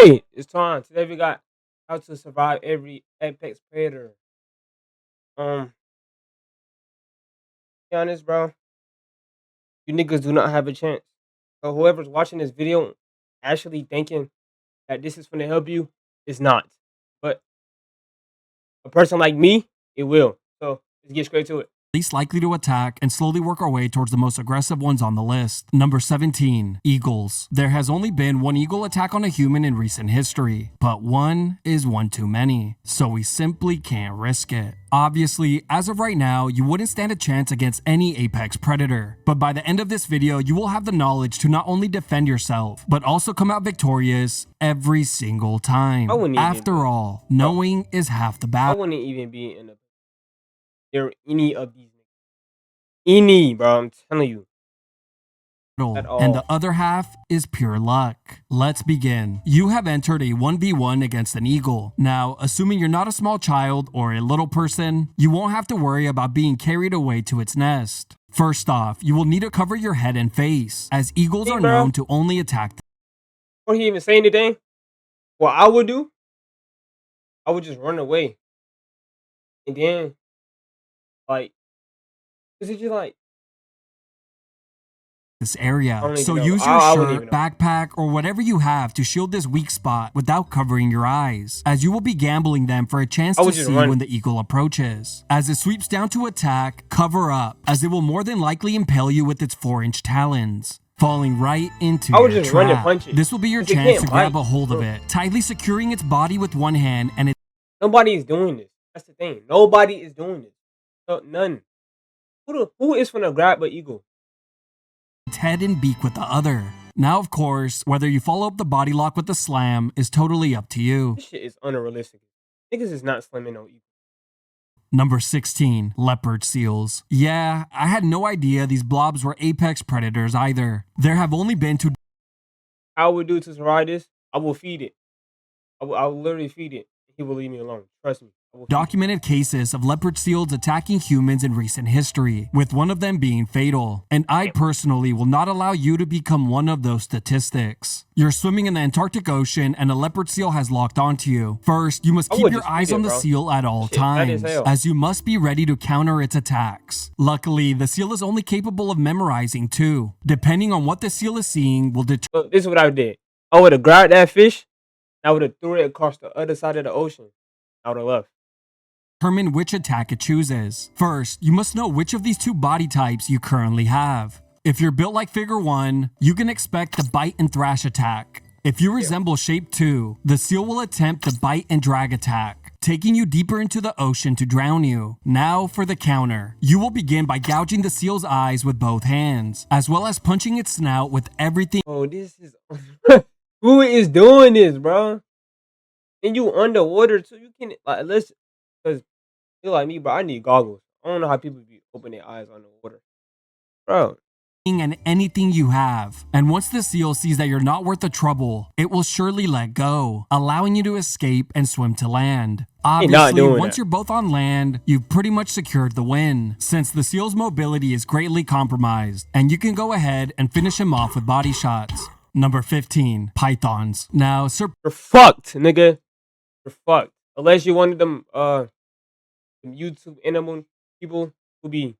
Hey, it's time. Today we got how to survive every apex predator. Um, be honest, bro, you niggas do not have a chance. So whoever's watching this video, actually thinking that this is gonna help you, is not. But a person like me, it will. So let's get straight to it. Least likely to attack and slowly work our way towards the most aggressive ones on the list. Number 17, eagles. There has only been one eagle attack on a human in recent history, but one is one too many, so we simply can't risk it. Obviously, as of right now, you wouldn't stand a chance against any apex predator, but by the end of this video, you will have the knowledge to not only defend yourself, but also come out victorious every single time. I wouldn't even After all, knowing is half the I battle. wouldn't even be in any of these niggas. Any, bro, I'm telling you. At all. And the other half is pure luck. Let's begin. You have entered a 1v1 against an eagle. Now, assuming you're not a small child or a little person, you won't have to worry about being carried away to its nest. First off, you will need to cover your head and face, as eagles are known to only attack. Before he even say anything, what I would do, I would just run away. And then, like, is it just like, this area. So know. use your shirt, backpack, or whatever you have to shield this weak spot without covering your eyes, as you will be gambling them for a chance to see when the eagle approaches. As it sweeps down to attack, cover up, as it will more than likely impale you with its 4-inch talons, falling right into your trap. Run and punch it. This will be your chance to grab a hold of it, tightly securing its body with one hand, and nobody is doing this. That's the thing. Nobody is doing this. So, none. Who is gonna grab an eagle? Head and beak with the other. Now, of course, whether you follow up the body lock with the slam is totally up to you. This shit is unrealistic. Niggas is not slamming no eagle. Number 16, leopard seals. Yeah, I had no idea these blobs were apex predators either. There have only been two. I would do to survive this, I will feed it. I will literally feed it. He will leave me alone. Trust me. Documented cases of leopard seals attacking humans in recent history, with one of them being fatal. And I personally will not allow you to become one of those statistics. You're swimming in the Antarctic Ocean and a leopard seal has locked onto you. First, you must keep your eyes on the seal at all times, as you must be ready to counter its attacks. Luckily, the seal is only capable of memorizing too. Depending on what the seal is seeing will determine. This is what I did. I would have grabbed that fish. I would have threw it across the other side of the ocean. I would have left. Determine which attack it chooses. First, you must know which of these two body types you currently have. If you're built like figure 1, you can expect the bite and thrash attack. If you resemble shape 2, the seal will attempt the bite and drag attack, taking you deeper into the ocean to drown you. Now for the counter. You will begin by gouging the seal's eyes with both hands, as well as punching its snout with everything. Oh, this is... Who is doing this, bro? And you underwater too. You can, like, listen, because you're like me, bro. I need goggles. I don't know how people be opening their eyes underwater, bro. And anything you have. And once the seal sees that you're not worth the trouble, it will surely let go, allowing you to escape and swim to land. Obviously, once you're both on land, you've pretty much secured the win, since the seal's mobility is greatly compromised, and you can go ahead and finish him off with body shots. Number 15, pythons. Now, you're fucked, nigga. You're fucked. Unless you're one of them YouTube animal people who be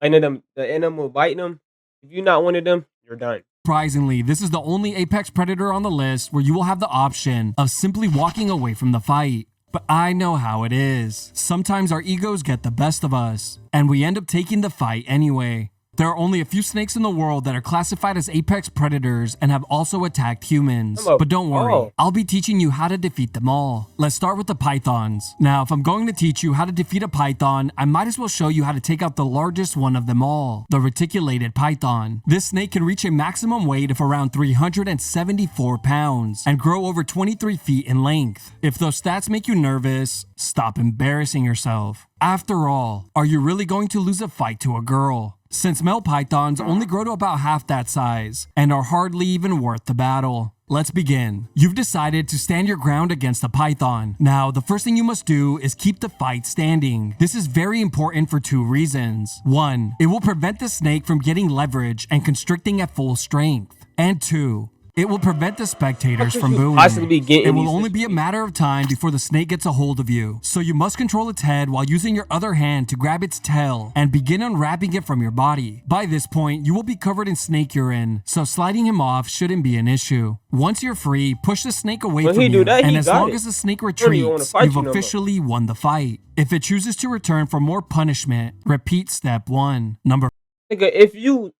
the animal biting them. If you're not one of them, you're done. Surprisingly, this is the only apex predator on the list where you will have the option of simply walking away from the fight. But I know how it is. Sometimes our egos get the best of us, and we end up taking the fight anyway. There are only a few snakes in the world that are classified as apex predators and have also attacked humans. But don't worry, I'll be teaching you how to defeat them all. Let's start with the pythons. Now, if I'm going to teach you how to defeat a python, I might as well show you how to take out the largest one of them all, the reticulated python. This snake can reach a maximum weight of around 374 pounds and grow over 23 feet in length. If those stats make you nervous, stop embarrassing yourself. After all, are you really going to lose a fight to a girl? Since male pythons only grow to about half that size and are hardly even worth the battle. Let's begin. You've decided to stand your ground against the python. Now, the first thing you must do is keep the fight standing. This is very important for 2 reasons. 1, it will prevent the snake from getting leverage and constricting at full strength. And 2, It will prevent the spectators How could from you booing. possibly get It in will these only be a matter of time before the snake gets a hold of you. So you must control its head while using your other hand to grab its tail and begin unwrapping it from your body. By this point, you will be covered in snake urine, so sliding him off shouldn't be an issue. Once you're free, push the snake away When from he do you, that, and he as got long it. as the snake I don't even wanna retreats, fight you've you no more. officially won the fight. If it chooses to return for more punishment, repeat step 1. Number Nigga, if you,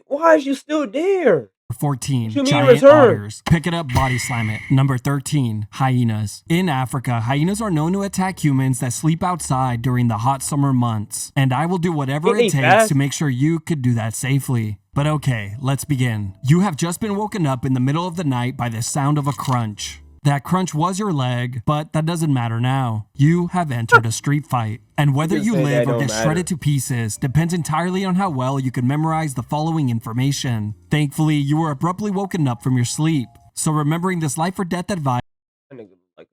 why is you still there? 14, What you mean giant return? otters. Pick it up, body slam it. Number 13, hyenas. In Africa, hyenas are known to attack humans that sleep outside during the hot summer months. And I will do whatever Ain't it they takes fast? to make sure you could do that safely. But okay, let's begin. You have just been woken up in the middle of the night by the sound of a crunch. That crunch was your leg, but that doesn't matter now. You have entered a street fight. And whether can you say live that or don't get shredded matter. to pieces depends entirely on how well you can memorize the following information. Thankfully, you were abruptly woken up from your sleep. So remembering this life or death advice That nigga look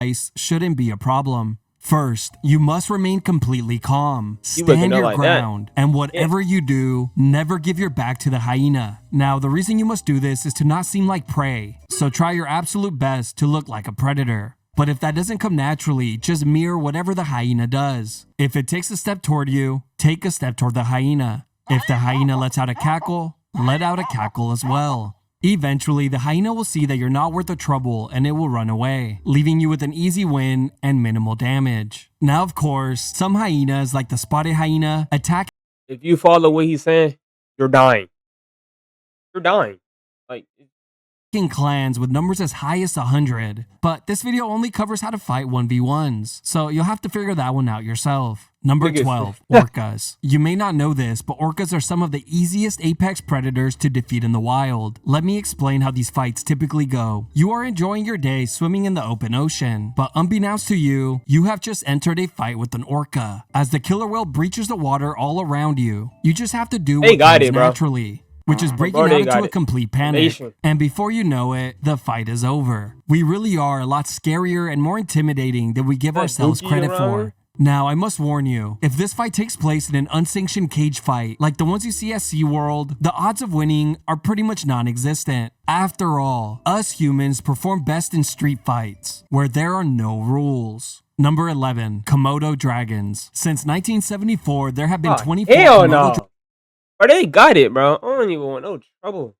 like shouldn't be a problem. First, you must remain completely calm. You waking Stand up your like that. ground, and whatever you do, never give your back to the hyena. Now, the reason you must do this is to not seem like prey, so try your absolute best to look like a predator. But if that doesn't come naturally, just mirror whatever the hyena does. If it takes a step toward you, take a step toward the hyena. If the hyena lets out a cackle, let out a cackle as well. Eventually, the hyena will see that you're not worth the trouble and it will run away, leaving you with an easy win and minimal damage. Now, of course, some hyenas, like the spotted hyena, attack if you follow what he's saying, you're dying. You're dying. Like in clans with numbers as high as 100. But this video only covers how to fight 1v1s, so you'll have to figure that one out yourself. Number Biggest- 12, orcas. You may not know this, but orcas are some of the easiest apex predators to defeat in the wild. Let me explain how these fights typically go. You are enjoying your day swimming in the open ocean, but unbeknownst to you, you have just entered a fight with an orca. As the killer whale breaches the water all around you, you just have to do They what got comes it, bro. naturally, which is breaking Bro, out they into got a it. complete panic. Nation. And before you know it, the fight is over. We really are a lot scarier and more intimidating than we give That ourselves dookie credit around for. here? Now, I must warn you, if this fight takes place in an unsanctioned cage fight, like the ones you see at SeaWorld, the odds of winning are pretty much non-existent. After all, us humans perform best in street fights, where there are no rules. Number 11, Komodo dragons. Since 1974, there have been 24 hell Komodo no. Bro, they got it, bro. I don't even want no trouble.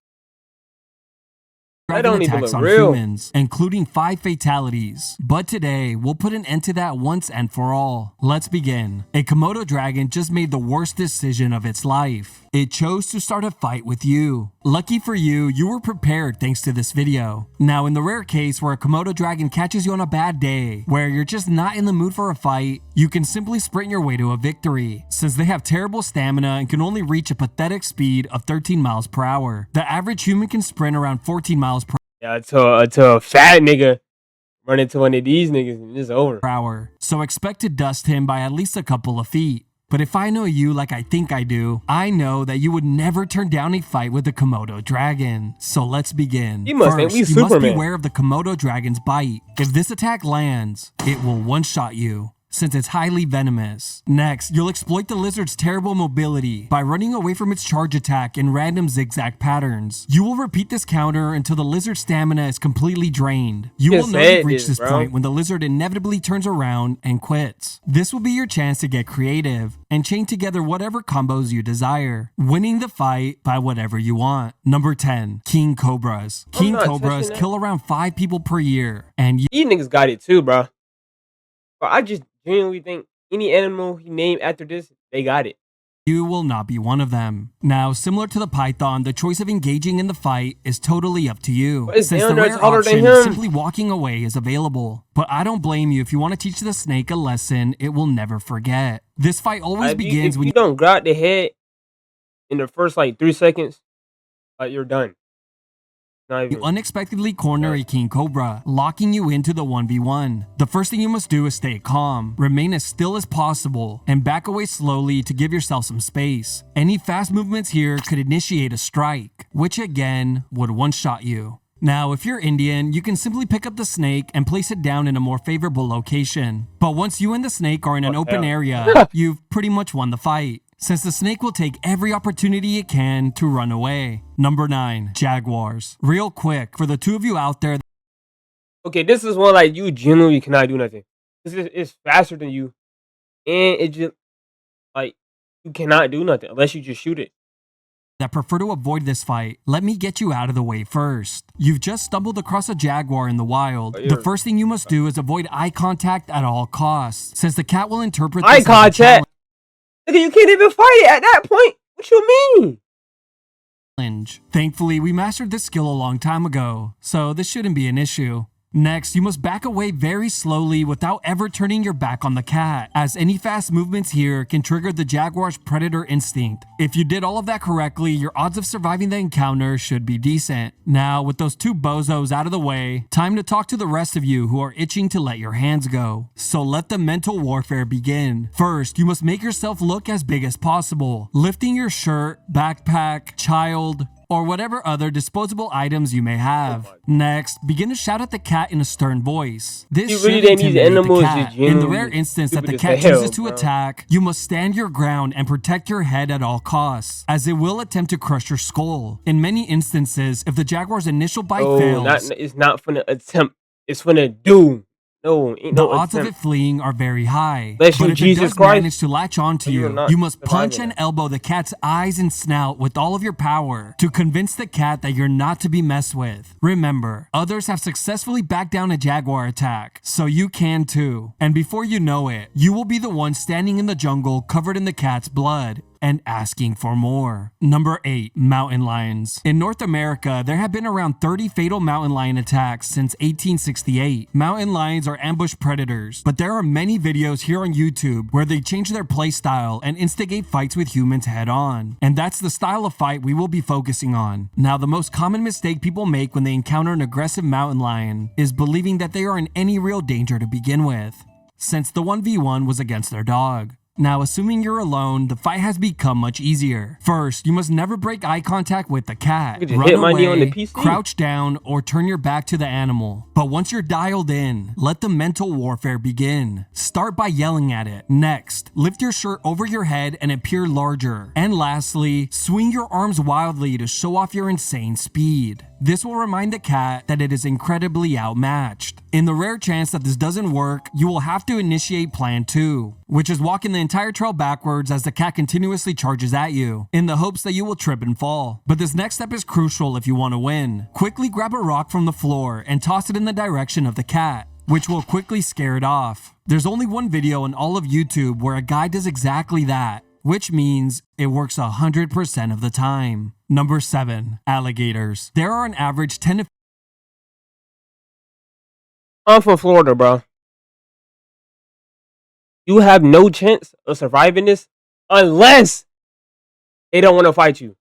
That dragon don't even attacks look on real. humans, including 5 fatalities. But today, we'll put an end to that once and for all. Let's begin. A Komodo dragon just made the worst decision of its life. It chose to start a fight with you. Lucky for you, you were prepared thanks to this video. Now, in the rare case where a Komodo dragon catches you on a bad day, where you're just not in the mood for a fight, you can simply sprint your way to a victory, since they have terrible stamina and can only reach a pathetic speed of 13 miles per hour. The average human can sprint around 14 miles per Yeah, to a fat nigga run into one of these niggas and it's over. hour, so expect to dust him by at least a couple of feet. But if I know you like I think I do, I know that you would never turn down a fight with a Komodo dragon. So let's begin. You must think First, we you must Superman. beware of the Komodo dragon's bite. If this attack lands, it will one-shot you, since it's highly venomous. Next, you'll exploit the lizard's terrible mobility by running away from its charge attack in random zigzag patterns. You will repeat this counter until the lizard's stamina is completely drained. You will Just know said you've reached this, this bro. point when the lizard inevitably turns around and quits. This will be your chance to get creative and chain together whatever combos you desire, winning the fight by whatever you want. Number 10, King Cobras. King not Cobras touching that. kill around 5 people per year, and These niggas got it too, bro. But I just genuinely think any animal he named after this, they got it. you will not be one of them. Now, similar to the python, the choice of engaging in the fight is totally up to you, But it's since the down there rare taller than option of him. simply walking away is available. But I don't blame you if you want to teach the snake a lesson it will never forget. This fight always begins If when you don't grab the head in the first like 3 seconds, you're done. Not you even. unexpectedly corner a king cobra, locking you into the 1v1. The first thing you must do is stay calm, remain as still as possible, and back away slowly to give yourself some space. Any fast movements here could initiate a strike, which again would one-shot you. Now, if you're Indian, you can simply pick up the snake and place it down in a more favorable location. But once you and the snake are in an open hell. area, you've pretty much won the fight, since the snake will take every opportunity it can to run away. Number 9. Jaguars. Real quick, for the two of you out there. Okay, this is one like you genuinely cannot do nothing. It's faster than you, and it just like you cannot do nothing unless you just shoot it. That prefer to avoid this fight, let me get you out of the way first. You've just stumbled across a jaguar in the wild. The first thing you must do is avoid eye contact at all costs, since the cat will interpret this Eye as a contact. Nigga, you can't even fight it at that point. What you mean? challenge. Thankfully, we mastered this skill a long time ago, so this shouldn't be an issue. Next, you must back away very slowly without ever turning your back on the cat, as any fast movements here can trigger the jaguar's predator instinct. If you did all of that correctly, your odds of surviving the encounter should be decent. Now, with those two bozos out of the way, time to talk to the rest of you who are itching to let your hands go. So let the mental warfare begin. First, you must make yourself look as big as possible, lifting your shirt, backpack, child, or whatever other disposable items you may have. Next, begin to shout at the cat in a stern voice. This You should really didn't use intimidate the animals, cat. you In the genuinely rare instance that the stupid cat as hell, chooses to bro. attack, you must stand your ground and protect your head at all costs, as it will attempt to crush your skull. In many instances, if the jaguar's initial bite fails, it's not finna attempt. It's finna do. No, ain't the no odds of attempt. it fleeing are very high. Bless But you, if Jesus it does Christ, manage to latch onto you are you, not you must punch surviving and it. elbow the cat's eyes and snout with all of your power to convince the cat that you're not to be messed with. Remember, others have successfully backed down a jaguar attack, so you can too. And before you know it, you will be the one standing in the jungle covered in the cat's blood and asking for more. Number 8. Mountain lions. In North America, there have been around 30 fatal mountain lion attacks since 1868. Mountain lions are ambush predators, but there are many videos here on YouTube where they change their play style and instigate fights with humans head on. And that's the style of fight we will be focusing on. Now, the most common mistake people make when they encounter an aggressive mountain lion is believing that they are in any real danger to begin with, since the 1v1 was against their dog. Now, assuming you're alone, the fight has become much easier. First, you must never break eye contact with the cat. You can just Run hit my knee on the away, PC. crouch down, or turn your back to the animal. But once you're dialed in, let the mental warfare begin. Start by yelling at it. Next, lift your shirt over your head and appear larger. And lastly, swing your arms wildly to show off your insane speed. This will remind the cat that it is incredibly outmatched. In the rare chance that this doesn't work, you will have to initiate plan 2, which is walking the entire trail backwards as the cat continuously charges at you, in the hopes that you will trip and fall. But this next step is crucial if you want to win. Quickly grab a rock from the floor and toss it in the direction of the cat, which will quickly scare it off. There's only one video in all of YouTube where a guy does exactly that, which means it works 100% of the time. Number 7. Alligators. There are an average 10 to I'm from Florida, bro. You have no chance of surviving this unless they don't want to fight you.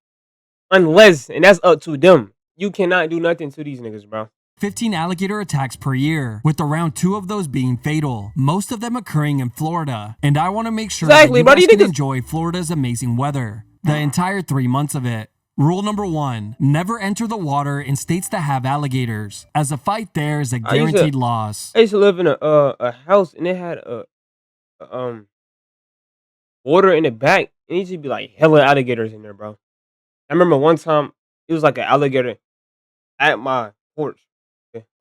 Unless, and that's up to them. You cannot do nothing to these niggas, bro. 15 alligator attacks per year, with around 2 of those being fatal, most of them occurring in Florida. And I want to make sure Exactly, that bro. you These guys can niggas- enjoy Florida's amazing weather, the entire 3 months of it. Rule number 1, never enter the water in states that have alligators, as a fight there is a I used to- guaranteed loss. I used to live in a house and it had water in the back. And it used to be like hella alligators in there, bro. I remember one time it was like an alligator at my porch.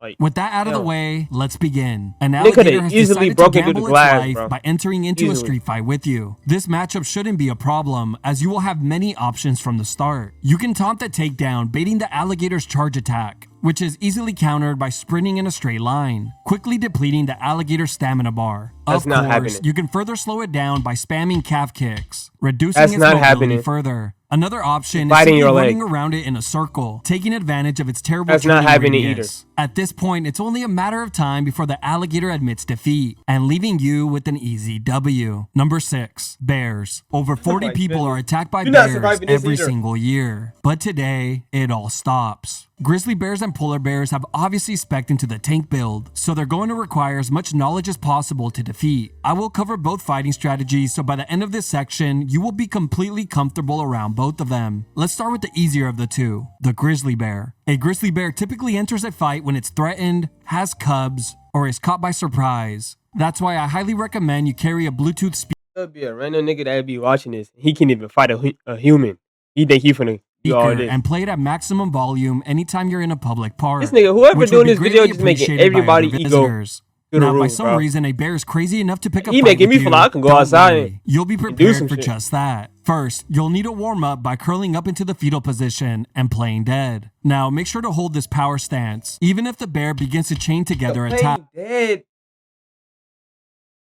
Like, With that out of the damn. way, let's begin. An They coulda alligator has easily decided to broken through the gamble its glass, life bro. by entering into a Easily. street fight with you. This matchup shouldn't be a problem, as you will have many options from the start. You can taunt the takedown, baiting the alligator's charge attack, which is easily countered by sprinting in a straight line, quickly depleting the alligator's stamina bar. That's Of not course, happening. you can further slow it down by spamming calf kicks, reducing That's its not mobility happening. further. Another option is Biting simply your leg. running around it in a circle, taking advantage of its terrible That's not turning happening radius. At this point, it's only a matter of time before the alligator admits defeat and leaving you with an easy W. Number 6. Bears. Over 40 my people are goodness. attacked by You're not bears surviving this every either. single year. But today, it all stops. Grizzly bears and polar bears have obviously spec'd into the tank build, so they're going to require as much knowledge as possible to defeat. I will cover both fighting strategies, so by the end of this section, you will be completely comfortable around both of them. Let's start with the easier of the two, the grizzly bear. A grizzly bear typically enters a fight when it's threatened, has cubs, or is caught by surprise. That's why I highly recommend you carry a Bluetooth speaker There'll be a random nigga that be watching this. He can't even fight a human. He think he finna do all speaker this. and play it at maximum volume anytime you're in a public This park, nigga, whoever which would doing be this video, greatly just making appreciated by everybody other ego visitors. through the Now, by roof, some bro. reason, a bear is crazy enough to pick a He fight making with me feel you. like I can go Don't outside worry. You'll be and do prepared some for shit. just that. First, you'll need to warm up by curling up into the fetal position and playing dead. Now, make sure to hold this power stance, even if the bear begins to chain together Play dead.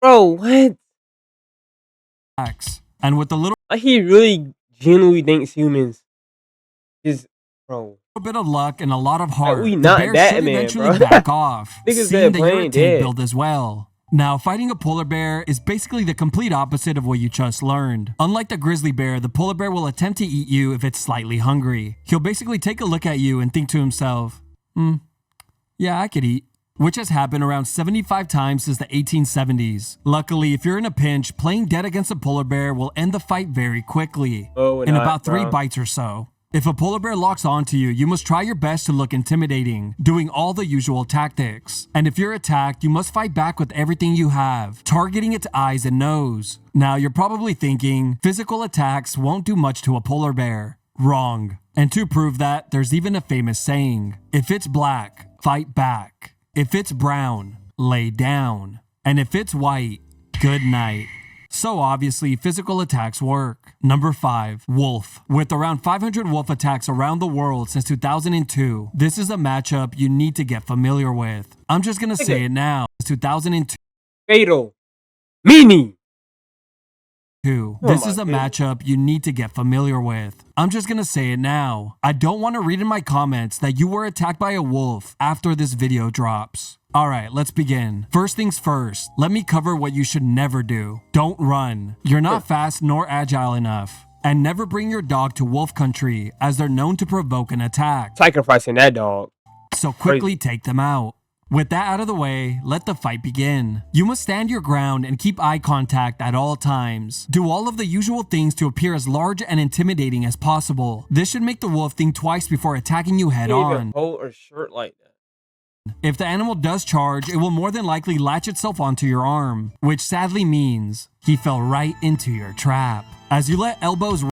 Bro, what? attacks. And with a little Like he really genuinely thinks humans is, bro. bit of luck and a lot of Like, heart, we the not bear should Batman, eventually bro. back off, Niggas seeing said that you're a playing tank dead. build as well. Now, fighting a polar bear is basically the complete opposite of what you just learned. Unlike the grizzly bear, the polar bear will attempt to eat you if it's slightly hungry. He'll basically take a look at you and think to himself, yeah, I could eat. Which has happened around 75 times since the 1870s. Luckily, if you're in a pinch, playing dead against a polar bear will end the fight very quickly, Oh, in not, about 3 bro. bites or so. If a polar bear locks onto you, you must try your best to look intimidating, doing all the usual tactics. And if you're attacked, you must fight back with everything you have, targeting its eyes and nose. Now, you're probably thinking, physical attacks won't do much to a polar bear. Wrong. And to prove that, there's even a famous saying, if it's black, fight back. If it's brown, lay down. And if it's white, good night. So obviously, physical attacks work. Number 5, wolf. With around 500 wolf attacks around the world since 2002, this is a matchup you need to get familiar with. I'm just gonna say it now. 2002. Fatal. Mini. This is a matchup you need to get familiar with. I'm just gonna say it now. I don't want to read in my comments that you were attacked by a wolf after this video drops. Alright, let's begin. First things first, let me cover what you should never do. Don't run. You're not fast nor agile enough. And never bring your dog to wolf country, as they're known to provoke an attack. Sacrificing that dog. So quickly take them out. With that out of the way, let the fight begin. You must stand your ground and keep eye contact at all times. Do all of the usual things to appear as large and intimidating as possible. This should make the wolf think twice before attacking you head on. Hold a shirt like that. If the animal does charge, it will more than likely latch itself onto your arm, which sadly means he fell right into your trap. As you let elbows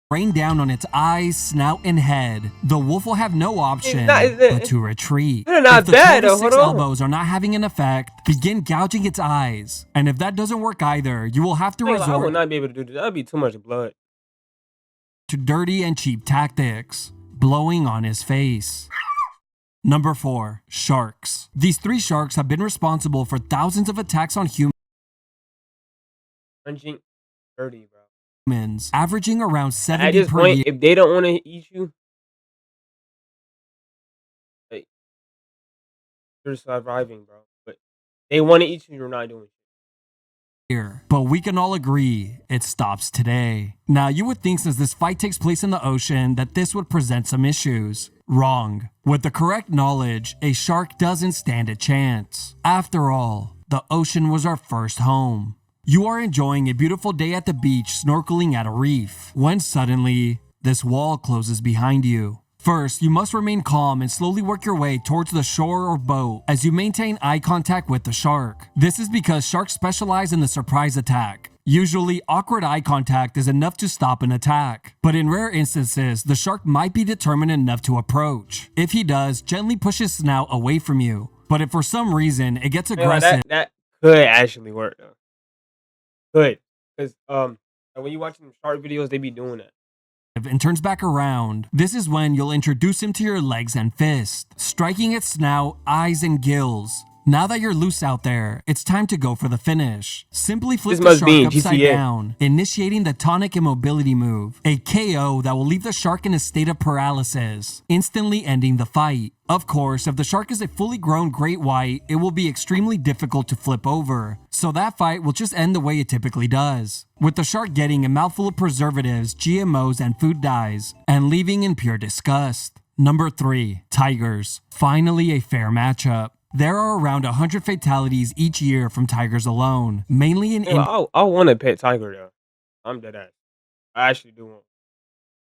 rain down on its eyes, snout, and head, the wolf will have no option but to retreat. Not if the bad, 2 to 6 hold on. elbows are not having an effect, begin gouging its eyes. And if that doesn't work either, you will have to I will resort not be able to do this. That'd be too much blood. to dirty and cheap tactics, blowing on his face. Number 4, sharks. These 3 sharks have been responsible for thousands of attacks on Punching dirty, bro. humans, averaging around At 70 this per point, year. if they don't want to eat you, like, you're surviving, bro. But they want to eat you, you're not doing it. But we can all agree it stops today. Now, you would think since this fight takes place in the ocean that this would present some issues. Wrong. With the correct knowledge, a shark doesn't stand a chance. After all, the ocean was our first home. You are enjoying a beautiful day at the beach snorkeling at a reef, when suddenly, this wall closes behind you. First, you must remain calm and slowly work your way towards the shore or boat as you maintain eye contact with the shark. This is because sharks specialize in the surprise attack. Usually, awkward eye contact is enough to stop an attack, but in rare instances, the shark might be determined enough to approach. If he does, gently push his snout away from you. But if for some reason it gets aggressive, That could actually work though. Could, because when you watching shark videos, they be doing that. and turns back around, this is when you'll introduce him to your legs and fists, striking its snout, eyes, and gills. Now that you're loose out there, it's time to go for the finish. Simply flip This the must be shark in upside GTA. down, initiating the tonic immobility move, a KO that will leave the shark in a state of paralysis, instantly ending the fight. Of course, if the shark is a fully grown great white, it will be extremely difficult to flip over, so that fight will just end the way it typically does, with the shark getting a mouthful of preservatives, GMOs, and food dyes, and leaving in pure disgust. Number 3, tigers. Finally a fair matchup. There are around 100 fatalities each year from tigers alone, mainly in India. I want a pet tiger though. I'm dead ass. I actually do want.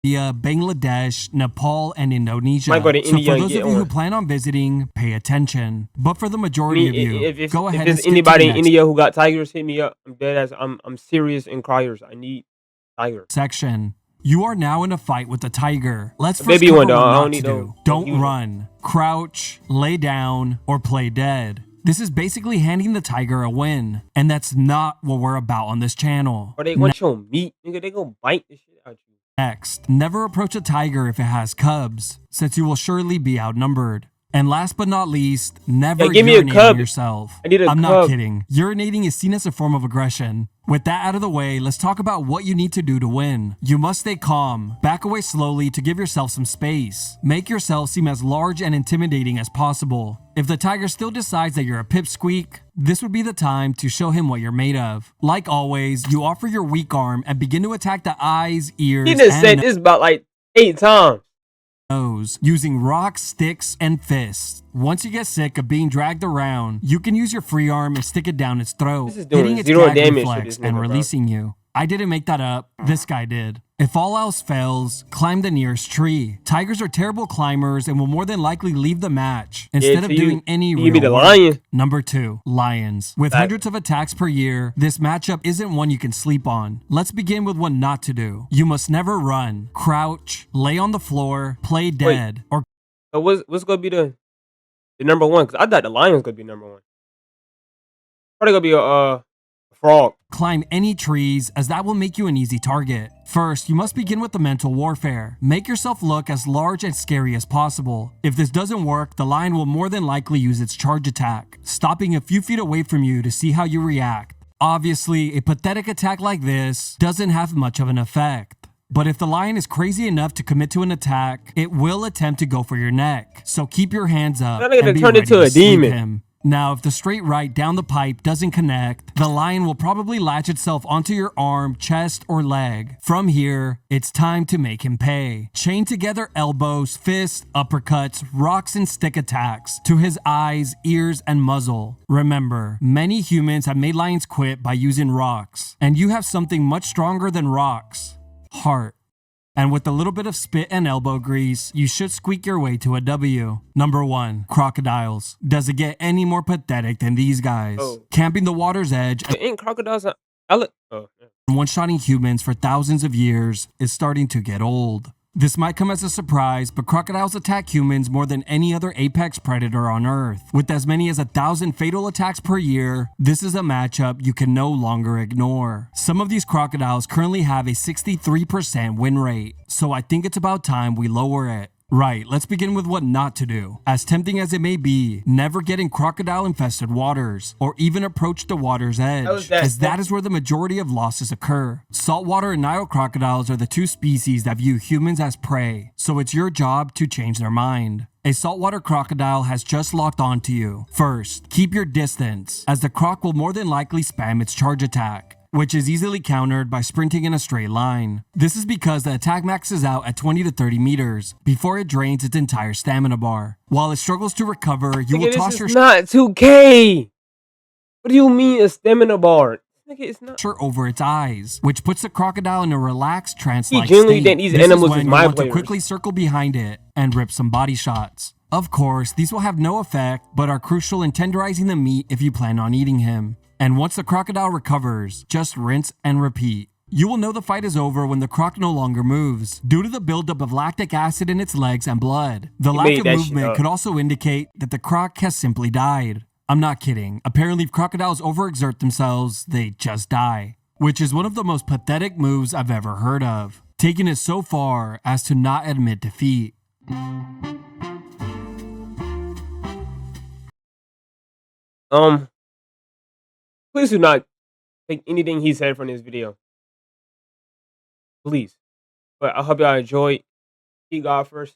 India, Bangladesh, Nepal, and Might go Indonesia. to So India for and those get of you who one. plan on visiting, pay attention. But for the I majority mean, of you, go if ahead and there's skip to the anybody in next India who got tigers, hit me up. I'm dead as I'm serious in criers. I need tiger. section. You are now in a fight with the tiger. Let's A first baby one cover though. what I don't not to need do. no Don't huge one. run, crouch, lay down, or play dead. This is basically handing the tiger a win, and that's not what we're about on this channel. Or they want your meat, nigga. They gonna bite the shit out you. Next, never approach a tiger if it has cubs, since you will surely be outnumbered. And last but not least, never Yeah, give me a urinate on cub. yourself. I need a I'm not cub. kidding. Urinating is seen as a form of aggression. With that out of the way, let's talk about what you need to do to win. You must stay calm, back away slowly to give yourself some space. Make yourself seem as large and intimidating as possible. If the tiger still decides that you're a pipsqueak, this would be the time to show him what you're made of. Like always, you offer your weak arm and begin to attack the eyes, ears, He just said and this about like 8 times. nose using rocks, sticks, and fists. Once you get sick of being dragged around, you can use your free arm and stick it down its throat, This is doing hitting its zero gag damage to reflex this and nigga, bro. releasing you. I didn't make that up, this guy did. If all else fails, climb the nearest tree. Tigers are terrible climbers and will more than likely leave the match instead of doing any you be real the work. lion. Number 2, lions. With Fact. hundreds of attacks per year, this matchup isn't one you can sleep on. Let's begin with what not to do. You must never run, crouch, lay on the floor, play dead, or So what's gonna be the number one? Cause I thought the lion's gonna be number one. Probably gonna be a frog. climb any trees, as that will make you an easy target. First, you must begin with the mental warfare. Make yourself look as large and scary as possible. If this doesn't work, the lion will more than likely use its charge attack, stopping a few feet away from you to see how you react. Obviously, a pathetic attack like this doesn't have much of an effect. But if the lion is crazy enough to commit to an attack, it will attempt to go for your neck. So keep your hands up That nigga and done be turned ready into to a sleep demon. him. Now, if the straight right down the pipe doesn't connect, the lion will probably latch itself onto your arm, chest, or leg. From here, it's time to make him pay. Chain together elbows, fists, uppercuts, rocks, and stick attacks to his eyes, ears, and muzzle. Remember, many humans have made lions quit by using rocks, and you have something much stronger than rocks: heart. And with a little bit of spit and elbow grease, you should squeak your way to a W. Number 1, crocodiles. Does it get any more pathetic than these guys? Oh. Camping the water's edge But ain't crocodiles? Oh, yeah. and one-shotting humans for thousands of years is starting to get old. This might come as a surprise, but crocodiles attack humans more than any other apex predator on Earth. With as many as 1,000 fatal attacks per year, this is a matchup you can no longer ignore. Some of these crocodiles currently have a 63% win rate, so I think it's about time we lower it. Right, let's begin with what not to do. As tempting as it may be, never get in crocodile-infested waters, or even approach the water's edge, as that is where the majority of losses occur. Saltwater and Nile crocodiles are the two species that view humans as prey, so it's your job to change their mind. A saltwater crocodile has just locked onto you. First, keep your distance, as the croc will more than likely spam its charge attack, which is easily countered by sprinting in a straight line. This is because the attack maxes out at 20 to 30 meters before it drains its entire stamina bar. While it struggles to recover, you will toss your not 2K. What do you mean a stamina bar? Nigga, it's not. over its eyes, which puts the crocodile in a relaxed trance-like He genuinely state. think these This animals is when is you my want to players. quickly circle behind it and rip some body shots. Of course, these will have no effect, but are crucial in tenderizing the meat if you plan on eating him. And once the crocodile recovers, just rinse and repeat. You will know the fight is over when the croc no longer moves, due to the buildup of lactic acid in its legs and blood. The lack made of that shit movement up. could also indicate that the croc has simply died. I'm not kidding. Apparently, if crocodiles overexert themselves, they just die, which is one of the most pathetic moves I've ever heard of, taking it so far as to not admit defeat. Please do not take anything he said from this video. Please. But I hope y'all enjoyed. Keep God first.